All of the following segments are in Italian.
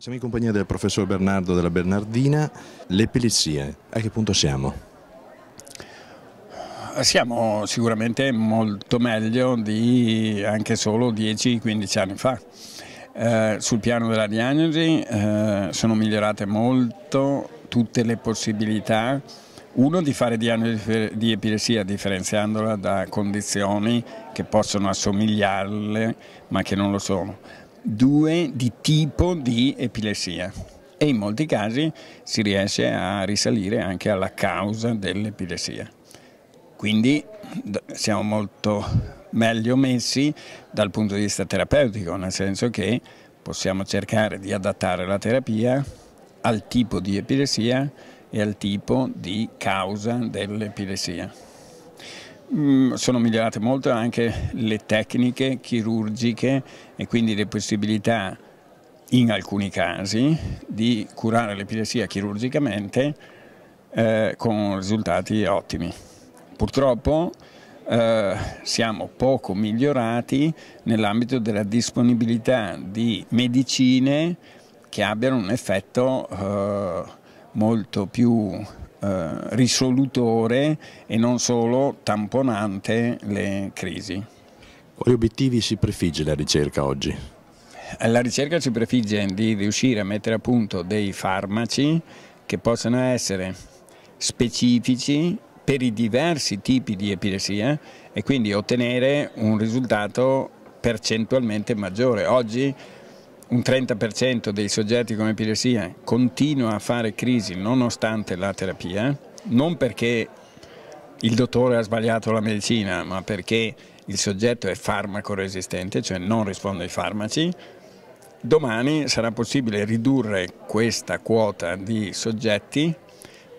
Siamo in compagnia del professor Bernardo della Bernardina. Le epilessie, a che punto siamo? Siamo sicuramente molto meglio di anche solo 10-15 anni fa. Sul piano della diagnosi sono migliorate molto tutte le possibilità. Uno, di fare diagnosi di epilessia differenziandola da condizioni che possono assomigliarle ma che non lo sono. Due, di tipo di epilessia. E in molti casi si riesce a risalire anche alla causa dell'epilessia. Quindi siamo molto meglio messi dal punto di vista terapeutico, nel senso che possiamo cercare di adattare la terapia al tipo di epilessia e al tipo di causa dell'epilessia. Sono migliorate molto anche le tecniche chirurgiche e quindi le possibilità, in alcuni casi, di curare l'epilessia chirurgicamente con risultati ottimi. Purtroppo siamo poco migliorati nell'ambito della disponibilità di medicine che abbiano un effetto molto più risolutore e non solo tamponante le crisi. Quali obiettivi si prefigge la ricerca oggi? La ricerca si prefigge di riuscire a mettere a punto dei farmaci che possano essere specifici per i diversi tipi di epilessia e quindi ottenere un risultato percentualmente maggiore. Oggi un 30% dei soggetti con epilessia continua a fare crisi nonostante la terapia, non perché il dottore ha sbagliato la medicina, ma perché il soggetto è farmaco resistente, cioè non risponde ai farmaci. Domani sarà possibile ridurre questa quota di soggetti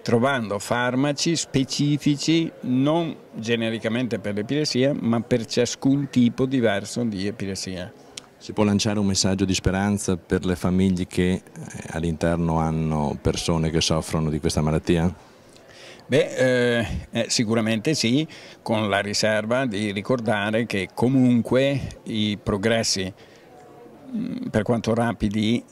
trovando farmaci specifici non genericamente per l'epilessia, ma per ciascun tipo diverso di epilessia. Si può lanciare un messaggio di speranza per le famiglie che all'interno hanno persone che soffrono di questa malattia? Sicuramente sì, con la riserva di ricordare che comunque i progressi, per quanto rapidi,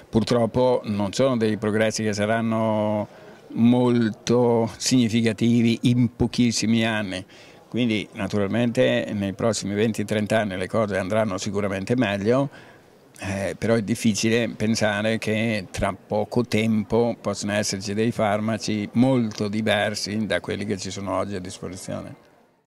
purtroppo non sono dei progressi che saranno molto significativi in pochissimi anni. Quindi naturalmente nei prossimi 20-30 anni le cose andranno sicuramente meglio, però è difficile pensare che tra poco tempo possano esserci dei farmaci molto diversi da quelli che ci sono oggi a disposizione.